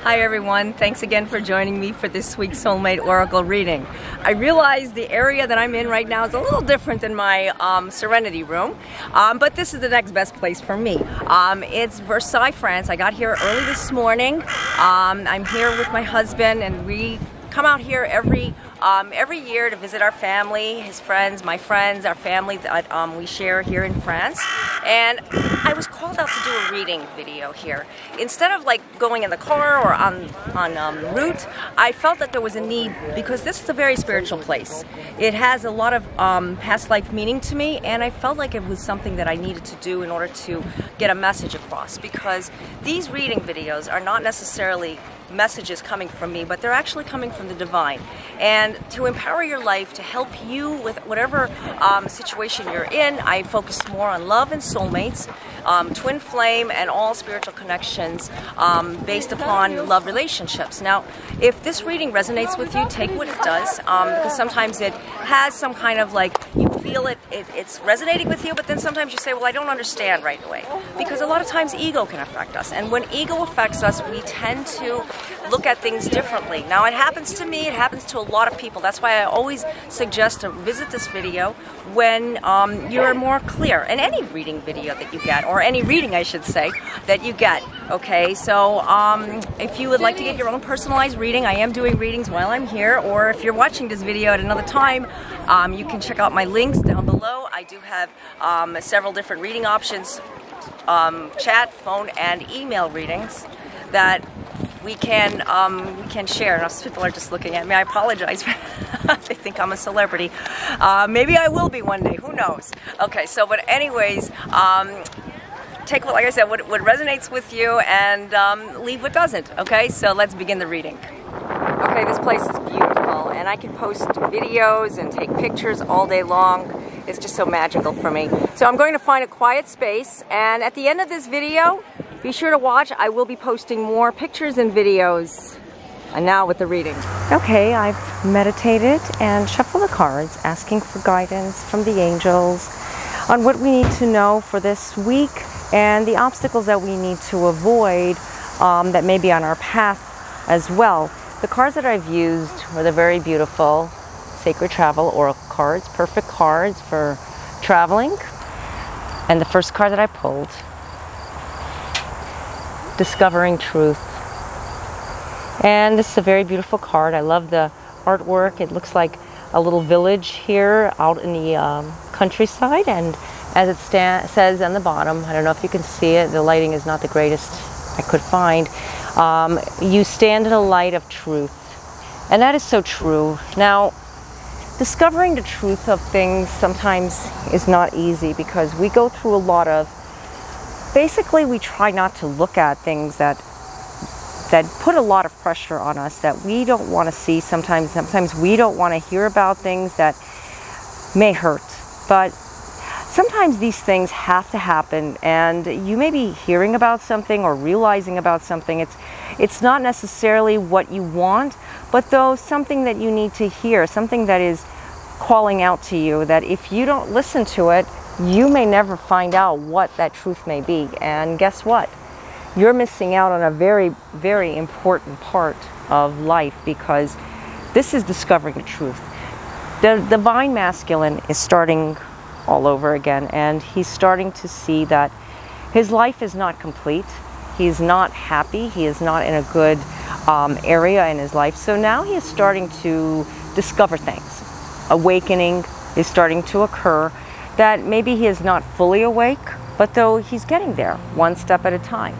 Hi everyone, thanks again for joining me for this week's Soulmate Oracle reading. I realize the area that I'm in right now is a little different than my Serenity room, but this is the next best place for me. It's Versailles, France. I got here early this morning. I'm here with my husband, and we come out here every year to visit our family, his friends, my friends, our family that we share here in France. And I was called out to do a reading video here. Instead of like going in the car or on route, I felt that there was a need because this is a very spiritual place. It has a lot of past life meaning to me, and I felt like it was something that I needed to do in order to get a message across, because these reading videos are not necessarily messages coming from me, but they're actually coming from the divine, and to empower your life, to help you with whatever situation you're in. I focus more on love and soulmates, twin flame, and all spiritual connections based upon love relationships. Now, if this reading resonates with you, take what it does, because sometimes it has some kind of like, you feel it's resonating with you, but then sometimes you say, well, I don't understand right away, because a lot of times ego can affect us, and when ego affects us, we tend to look at things differently. Now, it happens to me, it happens to a lot of people. That's why I always suggest to visit this video when you're more clear, in any reading video that you get, or any reading, I should say, that you get. Okay, so if you would like to get your own personalized reading, I am doing readings while I'm here, or if you're watching this video at another time, you can check out my links down below. I do have several different reading options, chat, phone, and email readings that we can share. And people are just looking at me. I apologize. They think I'm a celebrity. Maybe I will be one day. Who knows? Okay. So, but anyways, take what, like I said, what resonates with you, and leave what doesn't. Okay. So let's begin the reading. Okay. This place is beautiful, and I can post videos and take pictures all day long. It's just so magical for me. So I'm going to find a quiet space, and at the end of this video, be sure to watch. I will be posting more pictures and videos. And now with the reading. Okay, I've meditated and shuffled the cards, asking for guidance from the angels on what we need to know for this week and the obstacles that we need to avoid that may be on our path as well. The cards that I've used were the very beautiful Sacred Travel Oracle cards, perfect cards for traveling. And the first card that I pulled, Discovering Truth. And this is a very beautiful card. I love the artwork. It looks like a little village here out in the countryside, and as it says on the bottom, I don't know if you can see it, the lighting is not the greatest I could find, you stand in the light of truth. And that is so true. Now, discovering the truth of things sometimes is not easy, because we go through a lot of, basically we try not to look at things that put a lot of pressure on us, that we don't want to see sometimes. Sometimes we don't want to hear about things that may hurt. But sometimes these things have to happen, and you may be hearing about something or realizing about something. It's not necessarily what you want, but though something that you need to hear, something that is calling out to you, that if you don't listen to it, you may never find out what that truth may be. And guess what? You're missing out on a very, very important part of life, because this is discovering the truth. The divine masculine is starting all over again, and he's starting to see that his life is not complete. He's not happy. He is not in a good area in his life. So now he is starting to discover things. Awakening is starting to occur, that maybe he is not fully awake, but though he's getting there one step at a time.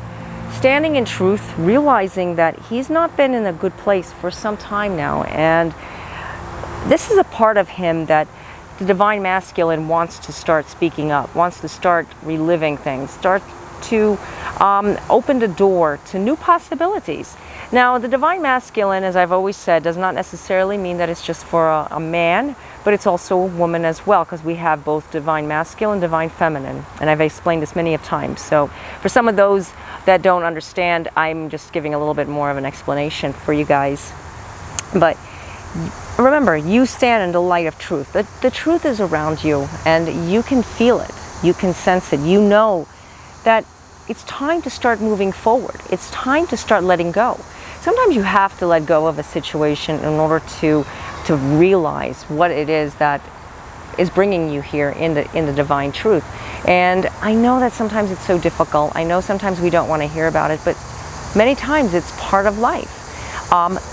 Standing in truth, realizing that he's not been in a good place for some time now, and this is a part of him that the divine masculine wants to start speaking up, wants to start reliving things, start to open the door to new possibilities. Now, the divine masculine, as I've always said, does not necessarily mean that it's just for a man, but it's also a woman as well, because we have both divine masculine, divine feminine, and I've explained this many of times. So for some of those that don't understand, I'm just giving a little bit more of an explanation for you guys. But remember, you stand in the light of truth. The truth is around you, and you can feel it. You can sense it. You know that it's time to start moving forward. It's time to start letting go. sometimes you have to let go of a situation in order to realize what it is that is bringing you here in the divine truth. And I know that sometimes it's so difficult. I know sometimes we don't want to hear about it, but many times it's part of life.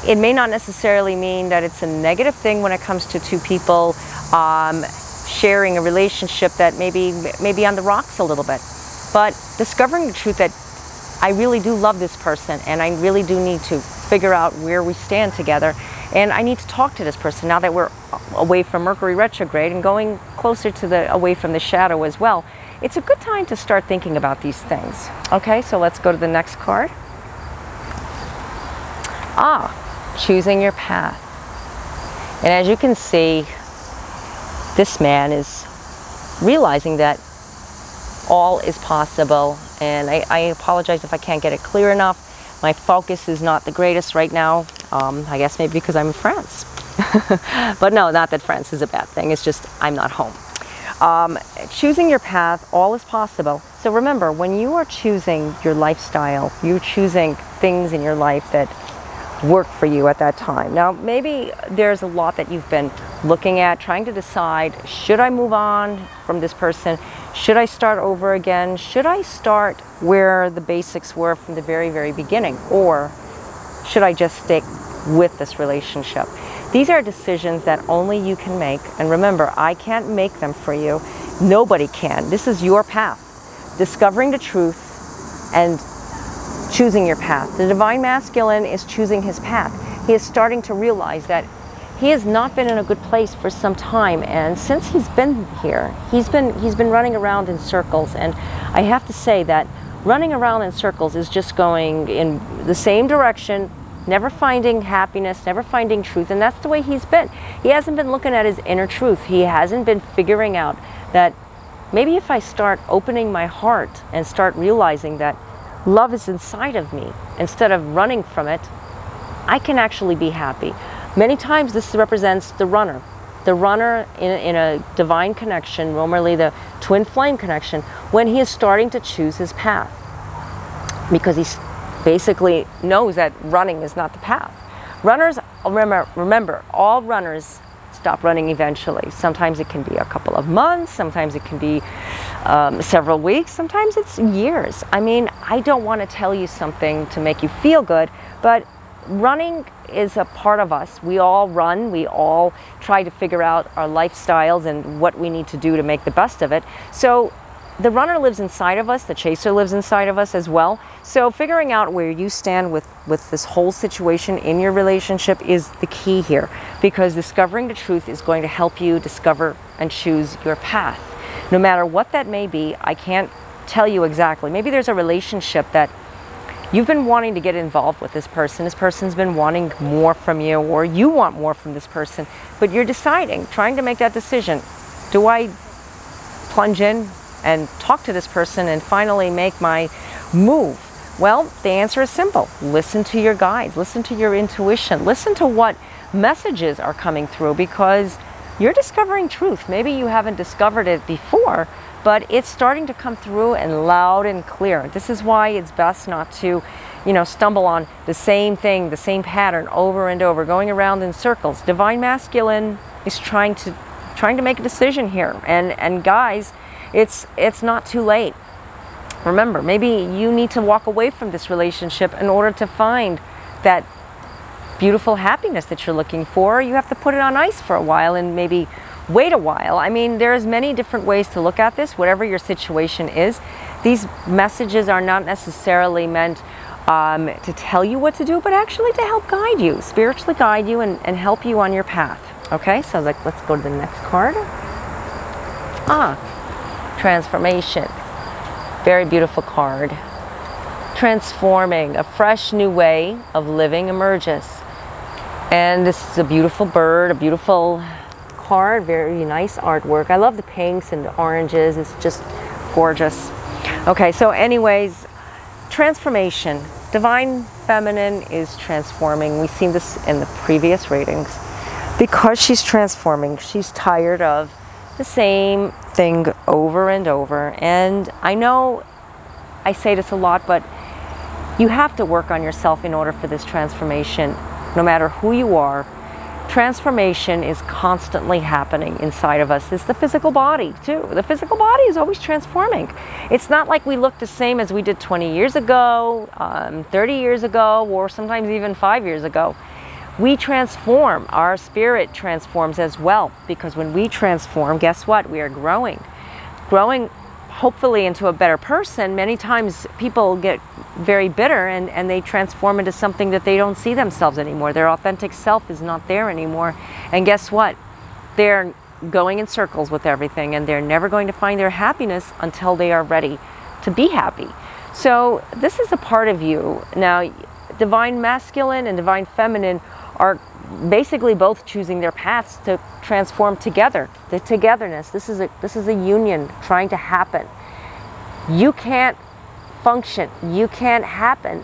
It may not necessarily mean that it's a negative thing when it comes to two people sharing a relationship that may be on the rocks a little bit, but discovering the truth that I really do love this person, and I really do need to figure out where we stand together, and I need to talk to this person now that we're away from Mercury retrograde and going closer to away from the shadow as well. It's a good time to start thinking about these things. Okay, so let's go to the next card. Choosing your path. And as you can see, this man is realizing that all is possible. And I apologize if I can't get it clear enough. My focus is not the greatest right now. I guess maybe because I'm in France. But no, not that France is a bad thing. It's just I'm not home. Choosing your path, all is possible. So remember, when you are choosing your lifestyle, you're choosing things in your life that work for you at that time. Now, maybe there's a lot that you've been looking at, trying to decide, should I move on from this person? Should I start over again? Should I start where the basics were from the very, very beginning? Or should I just stick with this relationship? These are decisions that only you can make. And remember, I can't make them for you. Nobody can. This is your path. Discovering the truth and choosing your path. The Divine Masculine is choosing his path. He is starting to realize that he has not been in a good place for some time, and since he's been here, he's been running around in circles. And I have to say that running around in circles is just going in the same direction, never finding happiness, never finding truth, and that's the way he's been. He hasn't been looking at his inner truth. He hasn't been figuring out that maybe if I start opening my heart and start realizing that love is inside of me, instead of running from it, I can actually be happy. Many times this represents the runner. The runner in a divine connection, normally the twin flame connection, when he is starting to choose his path. Because he basically knows that running is not the path. Runners, remember, all runners stop running eventually. Sometimes it can be a couple of months, sometimes it can be several weeks, sometimes it's years. I mean, I don't want to tell you something to make you feel good, but running is a part of us. We all run, we all try to figure out our lifestyles and what we need to do to make the best of it. So the runner lives inside of us, the chaser lives inside of us as well. So figuring out where you stand with this whole situation in your relationship is the key here, because discovering the truth is going to help you discover and choose your path. No matter what that may be, I can't tell you exactly. Maybe there's a relationship that you've been wanting to get involved with this person. This person's been wanting more from you, or you want more from this person, but you're deciding, trying to make that decision. Do I plunge in and talk to this person and finally make my move? Well, the answer is simple. Listen to your guides, listen to your intuition, listen to what messages are coming through, because you're discovering truth. Maybe you haven't discovered it before, but it's starting to come through and loud and clear. This is why it's best not to, stumble on the same thing, the same pattern over and over, going around in circles. Divine Masculine is trying to make a decision here. And guys, it's not too late. Remember, maybe you need to walk away from this relationship in order to find that beautiful happiness that you're looking for. You have to put it on ice for a while and maybe wait a while. I mean, there's many different ways to look at this, whatever your situation is. These messages are not necessarily meant to tell you what to do, but actually to help guide you, spiritually guide you and help you on your path. Okay, so let's go to the next card. Transformation. Very beautiful card. Transforming, a fresh new way of living emerges. And this is a beautiful bird, a beautiful card, very nice artwork. I love the pinks and the oranges, it's just gorgeous. Okay, so anyways, transformation. Divine Feminine is transforming. We've seen this in the previous readings. Because she's transforming, she's tired of the same thing over and over. And I know I say this a lot, but You have to work on yourself in order for this transformation. No matter who you are, transformation is constantly happening inside of us. It's the physical body too. The physical body is always transforming. It's not like we look the same as we did 20 years ago, 30 years ago, or sometimes even 5 years ago. We transform. Our spirit transforms as well, because when we transform, guess what? We are growing. Growing hopefully into a better person. Many times people get very bitter and they transform into something that they don't see themselves anymore. Their authentic self is not there anymore. And guess what? They're going in circles with everything, and they're never going to find their happiness until they are ready to be happy. So this is a part of you. Now, divine masculine and divine feminine are basically both choosing their paths to transform together. The togetherness. This is a union trying to happen. You can't function. You can't happen.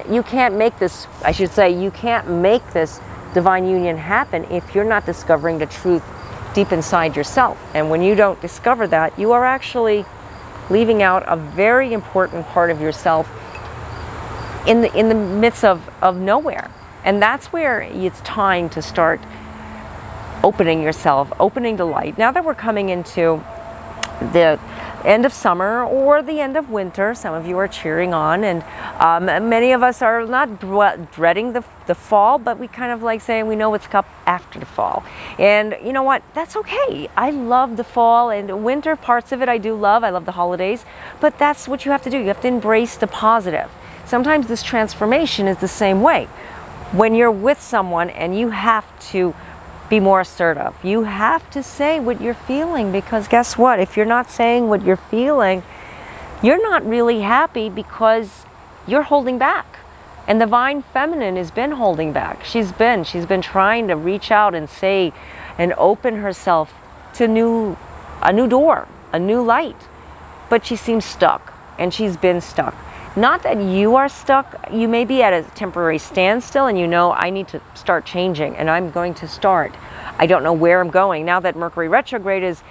You can't make this, I should say, you can't make this divine union happen if you're not discovering the truth deep inside yourself. And when you don't discover that, you are actually leaving out a very important part of yourself in the midst of nowhere. And that's where it's time to start opening yourself, opening the light. Now that we're coming into the end of summer or the end of winter, some of you are cheering on, and many of us are not dreading the fall, but we kind of like saying we know what's up after the fall. And you know what? That's okay. I love the fall and winter parts of it. I do love. I love the holidays, but that's what you have to do. You have to embrace the positive. Sometimes this transformation is the same way. When you're with someone and you have to be more assertive, you have to say what you're feeling, because guess what? If you're not saying what you're feeling, you're not really happy because you're holding back. And the divine feminine has been holding back. She's been trying to reach out and say and open herself to a new door, a new light. But she seems stuck, and she's been stuck. Not that you are stuck. You may be at a temporary standstill and you know, I need to start changing, and I'm going to start. I don't know where I'm going. Now that Mercury retrograde is,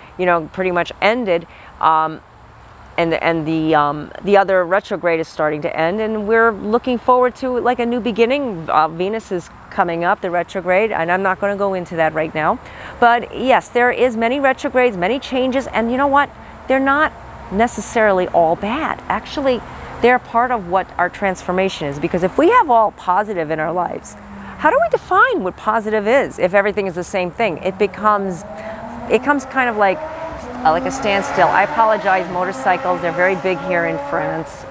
pretty much ended, and the other retrograde is starting to end, and we're looking forward to like a new beginning. Venus is coming up, the retrograde, and I'm not going to go into that right now. But yes, there is many retrogrades, many changes, and you know what? They're not necessarily all bad. Actually, they're part of what our transformation is, because if we have all positive in our lives, how do we define what positive is if everything is the same thing? It becomes kind of like a standstill. I apologize, motorcycles, they're very big here in France.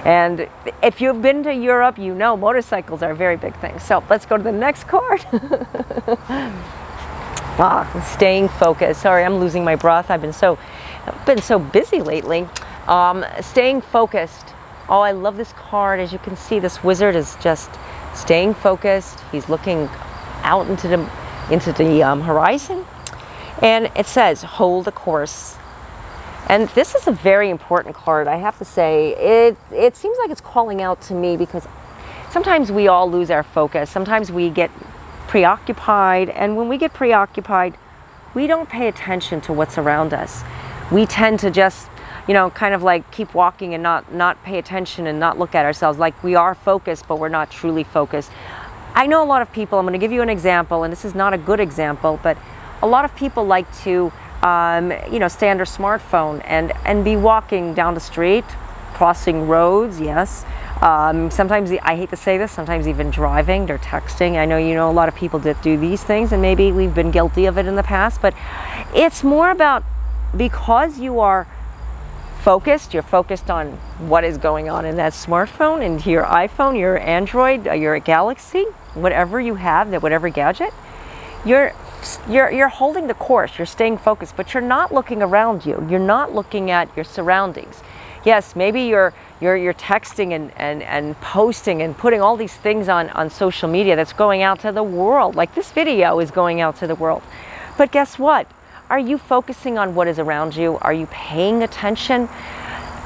And if you've been to Europe, you know motorcycles are a very big thing. So let's go to the next card. Staying focused. Sorry, I'm losing my breath. I've been so busy lately. Staying focused. Oh, I love this card. As you can see, this wizard is just staying focused. He's looking out into the horizon, and it says, "Hold the course." And this is a very important card, I have to say. It seems like it's calling out to me, because sometimes we all lose our focus. Sometimes we get preoccupied, and when we get preoccupied, we don't pay attention to what's around us. We tend to just kind of like keep walking and not pay attention and not look at ourselves. Like we are focused, but we're not truly focused. I know a lot of people, I'm going to give you an example, and this is not a good example, but a lot of people like to, stay on their smartphone and be walking down the street, crossing roads, yes. Sometimes, I hate to say this, sometimes even driving, they're texting. I know a lot of people that do these things, and maybe we've been guilty of it in the past, but it's more about, because you are focused, you're focused on what is going on in that smartphone, and your iPhone, your Android, your Galaxy, whatever you have, whatever gadget, you're holding the course, you're staying focused, but you're not looking around you. You're not looking at your surroundings. Yes, maybe you're texting and posting and putting all these things on social media that's going out to the world, like this video is going out to the world. But guess what? Are you focusing on what is around you? Are you paying attention?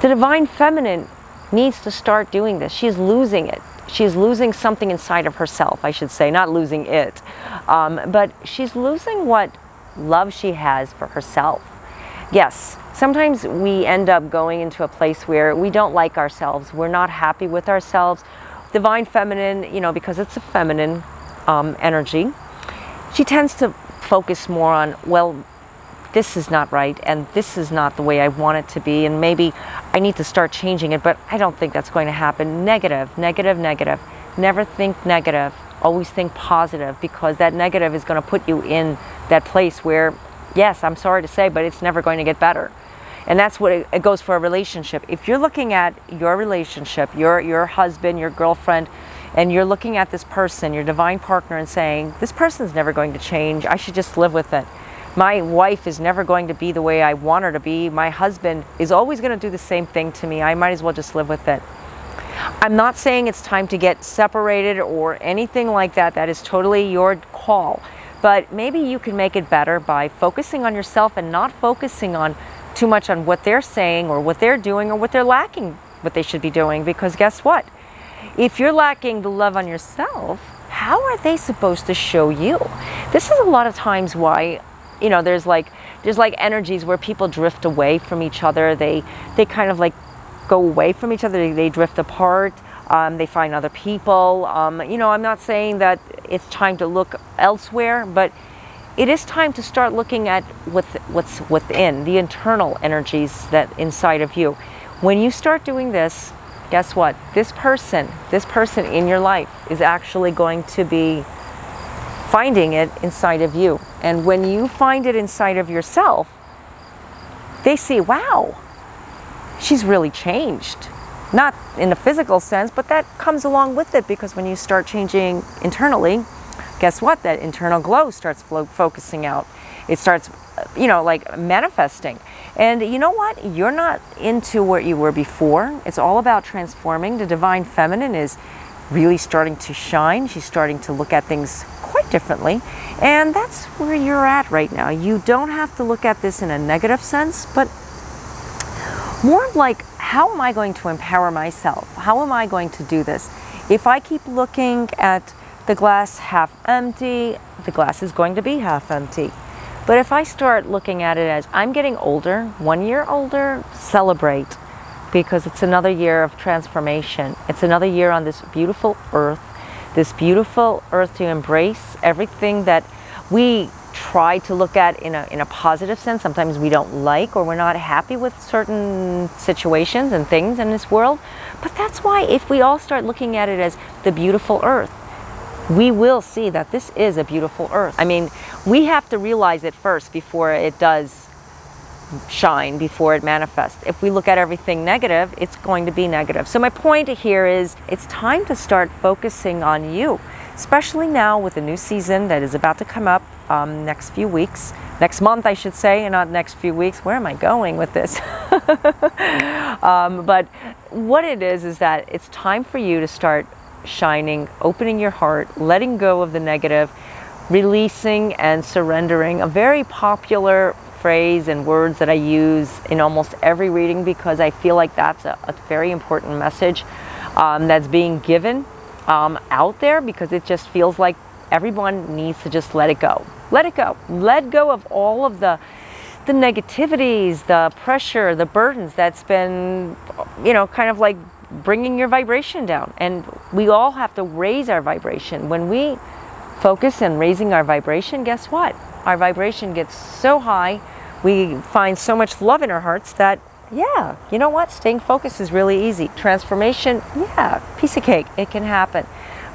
The divine feminine needs to start doing this. She's losing it. She's losing something inside of herself, I should say, not losing it. But she's losing what love she has for herself. Yes, sometimes we end up going into a place where we don't like ourselves. We're not happy with ourselves. Divine Feminine, you know, because it's a feminine energy, she tends to focus more on, well, this is not right and this is not the way I want it to be, and maybe I need to start changing it, but I don't think that's going to happen. Negative, negative, negative. Never think negative. Always think positive, because that negative is going to put you in that place where, yes, I'm sorry to say, but it's never going to get better. And that's what it goes for a relationship. If you're looking at your relationship, your husband, your girlfriend, and you're looking at this person, your divine partner, and saying, this person's never going to change, I should just live with it. My wife is never going to be the way I want her to be. My husband is always going to do the same thing to me. I might as well just live with it. I'm not saying it's time to get separated or anything like that. That is totally your call. But maybe you can make it better by focusing on yourself and not focusing on too much on what they're saying or what they're doing or what they're lacking, what they should be doing. Because guess what? If you're lacking the love on yourself, how are they supposed to show you? This is a lot of times why, you know, there's like energies where people drift away from each other. They kind of like go away from each other. They drift apart. They find other people. You know, I'm not saying that it's time to look elsewhere, but it is time to start looking at what's within, the internal energies that inside of you. When you start doing this, guess what? This person in your life is actually going to be finding it inside of you. And when you find it inside of yourself, they see, wow, she's really changed. Not in a physical sense, but that comes along with it, because when you start changing internally, guess what? That internal glow starts focusing out. It starts, you know, like manifesting. And you know what? You're not into what you were before. It's all about transforming. The Divine Feminine is really starting to shine. She's starting to look at things quite differently. And that's where you're at right now. You don't have to look at this in a negative sense, but more like, how am I going to empower myself? How am I going to do this? If I keep looking at the glass half empty, the glass is going to be half empty. But if I start looking at it as, I'm getting older, 1 year older, celebrate, because it's another year of transformation. It's another year on this beautiful earth to embrace everything that we try to look at in a positive sense. Sometimes we don't like, or we're not happy with certain situations and things in this world. But that's why if we all start looking at it as the beautiful earth, we will see that this is a beautiful earth. I mean, we have to realize it first before it does shine, before it manifests. If we look at everything negative, it's going to be negative. So my point here is, it's time to start focusing on you, especially now with the new season that is about to come up next few weeks. Next month, I should say, and not next few weeks. Where am I going with this? But what it is that it's time for you to start shining, opening your heart, letting go of the negative, releasing and surrendering. A very popular phrase and words that I use in almost every reading, because I feel like that's a very important message that's being given out there, because it just feels like everyone needs to just let it go. Let it go. Let go of all of the negativities, the pressure, the burdens that's been, you know, kind of like bringing your vibration down. And we all have to raise our vibration. When we focus on raising our vibration, guess what? Our vibration gets so high, we find so much love in our hearts that, yeah, you know what? Staying focused is really easy. Transformation, yeah, piece of cake, it can happen.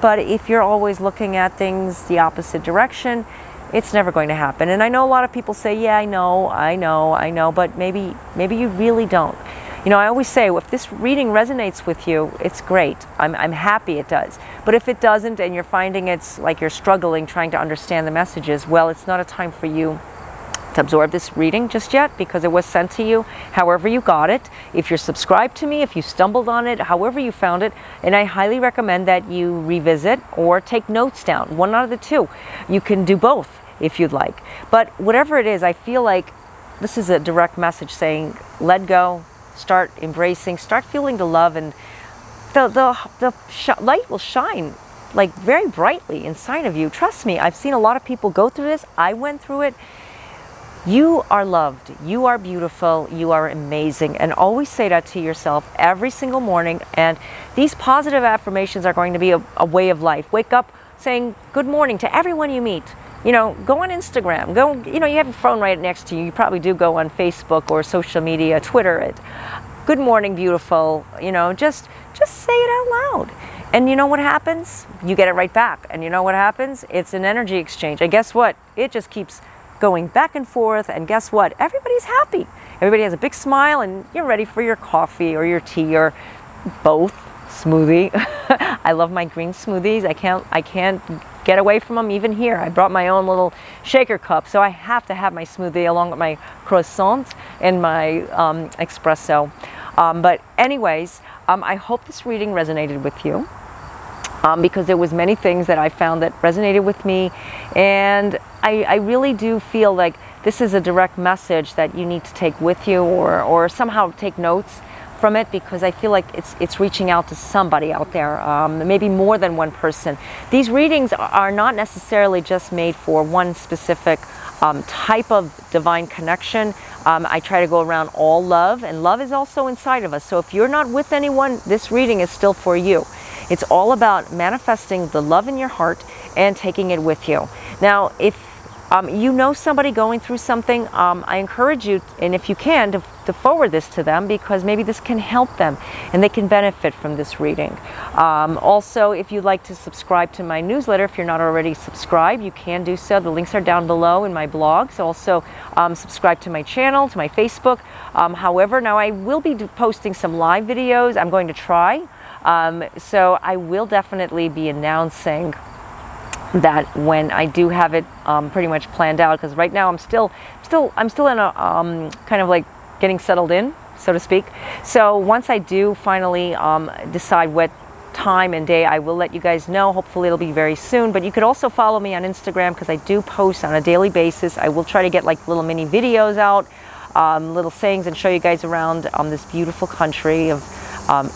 But if you're always looking at things the opposite direction, it's never going to happen. And I know a lot of people say, yeah, I know, but maybe you really don't. You know, I always say, if this reading resonates with you, it's great. I'm happy it does. But if it doesn't, and you're finding it's like you're struggling trying to understand the messages, well, it's not a time for you to absorb this reading just yet, because it was sent to you however you got it. If you're subscribed to me, if you stumbled on it, however you found it, and I highly recommend that you revisit or take notes down. One out of the two. You can do both if you'd like. But whatever it is, I feel like this is a direct message saying, let go, start embracing, start feeling the love, and the light will shine like very brightly inside of you. Trust me, I've seen a lot of people go through this. I went through it. You are loved, you are beautiful, you are amazing, and always say that to yourself every single morning. And these positive affirmations are going to be a way of life. Wake up saying good morning to everyone you meet. You know, go on Instagram, you have your phone right next to you. You probably do go on Facebook or social media, Twitter it. Good morning, beautiful, just say it out loud. And you know what happens? You get it right back. And you know what happens? It's an energy exchange. And guess what? It just keeps going back and forth, and guess what? Everybody's happy. Everybody has a big smile, and you're ready for your coffee or your tea or both. Smoothie. I love my green smoothies. I can't get away from them even here. I brought my own little shaker cup, so I have to have my smoothie along with my croissant and my espresso. But anyways, I hope this reading resonated with you. Because there was many things that I found that resonated with me, and I really do feel like this is a direct message that you need to take with you, or somehow take notes from it, because I feel like it's reaching out to somebody out there, maybe more than one person. These readings are not necessarily just made for one specific type of divine connection. I try to go around all love, and love is also inside of us. So if you're not with anyone, this reading is still for you. It's all about manifesting the love in your heart and taking it with you. Now, if you know somebody going through something, I encourage you, and if you can, to forward this to them, because maybe this can help them and they can benefit from this reading. Also, if you'd like to subscribe to my newsletter, if you're not already subscribed, you can do so. The links are down below in my blogs. Also, subscribe to my channel, to my Facebook. However, now I will be posting some live videos. I'm going to try. So I will definitely be announcing that when I do have it pretty much planned out, because right now I'm still in a kind of like getting settled in, so to speak. So once I do finally decide what time and day, I will let you guys know. Hopefully it'll be very soon. But you could also follow me on Instagram, because I do post on a daily basis. I will try to get like little mini videos out, little sayings, and show you guys around this beautiful country of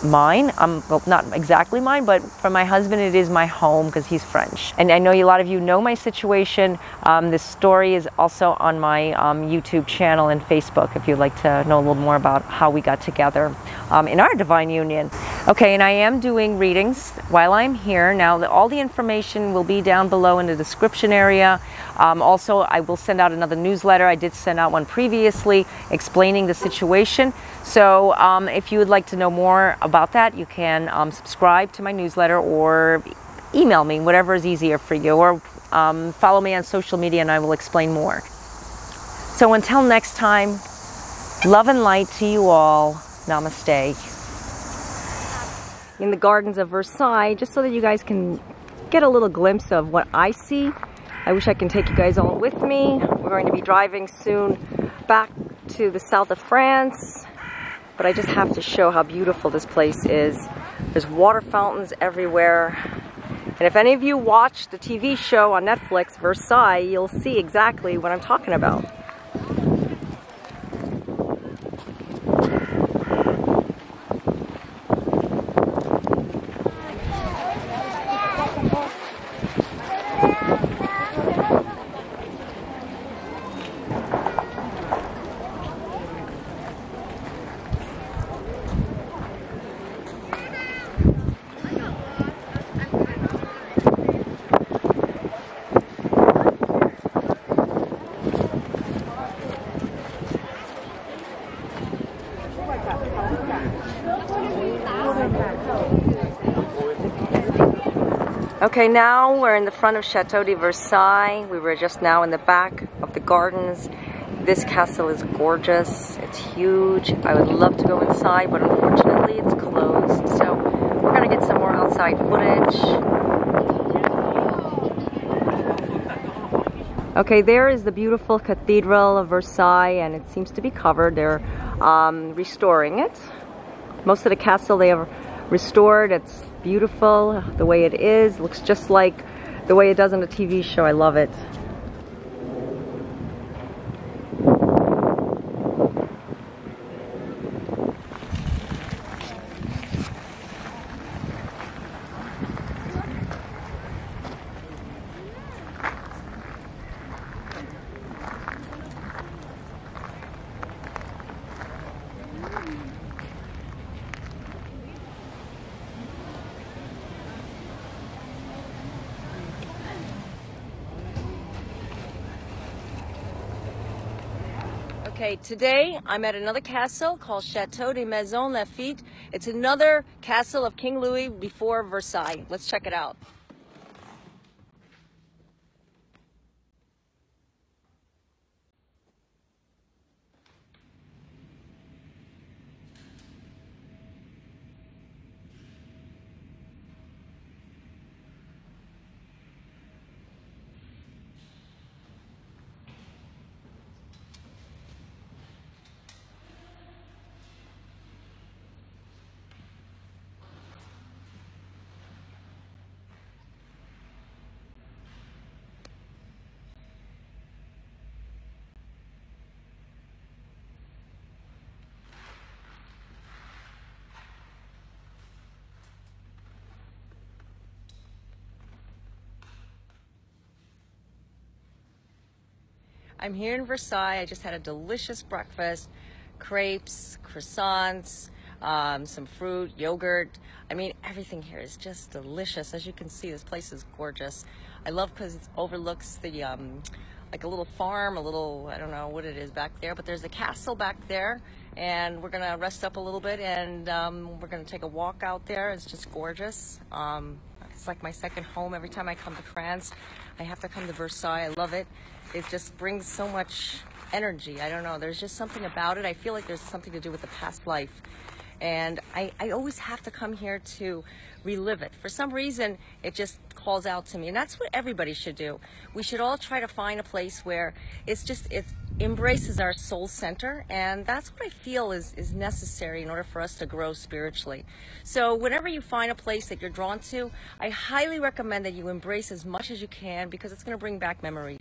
mine. Well, not exactly mine, but for my husband, it is my home, because he's French. And I know a lot of you know my situation. This story is also on my YouTube channel and Facebook, if you'd like to know a little more about how we got together in our divine union. Okay, and I am doing readings while I'm here. Now, all the information will be down below in the description area. Also, I will send out another newsletter. I did send out one previously explaining the situation. So if you would like to know more about that, you can subscribe to my newsletter or email me, whatever is easier for you, or follow me on social media and I will explain more. So until next time, love and light to you all. Namaste. In the gardens of Versailles, just so that you guys can get a little glimpse of what I see. I wish I can take you guys all with me. We're going to be driving soon back to the south of France, but I just have to show how beautiful this place is. There's water fountains everywhere. And if any of you watch the TV show on Netflix, Versailles, you'll see exactly what I'm talking about. Okay, now we're in the front of Chateau de Versailles. We were just now in the back of the gardens. This castle is gorgeous. It's huge. I would love to go inside, but unfortunately it's closed. So we're gonna get some more outside footage. Okay, there is the beautiful Cathedral of Versailles, and it seems to be covered. They're restoring it. Most of the castle they have restored. It's beautiful the way it is. Looks just like the way it does on the TV show. I love it. Okay, today I'm at another castle called Chateau de Maison Lafitte. It's another castle of King Louis before Versailles. Let's check it out. I'm here in Versailles. I just had a delicious breakfast, crepes, croissants, some fruit, yogurt. I mean, everything here is just delicious. As you can see, this place is gorgeous. I love because it overlooks the, like a little farm, a little, I don't know what it is back there, but there's a castle back there, and we're gonna rest up a little bit, and we're gonna take a walk out there. It's just gorgeous. It's like my second home. Every time I come to France, I have to come to Versailles. I love it. It just brings so much energy. I don't know. There's just something about it. I feel like there's something to do with the past life. And I always have to come here to relive it. For some reason, it just calls out to me. And that's what everybody should do. We should all try to find a place where it embraces our soul center. And that's what I feel is necessary in order for us to grow spiritually. So whenever you find a place that you're drawn to, I highly recommend that you embrace as much as you can, because it's going to bring back memories.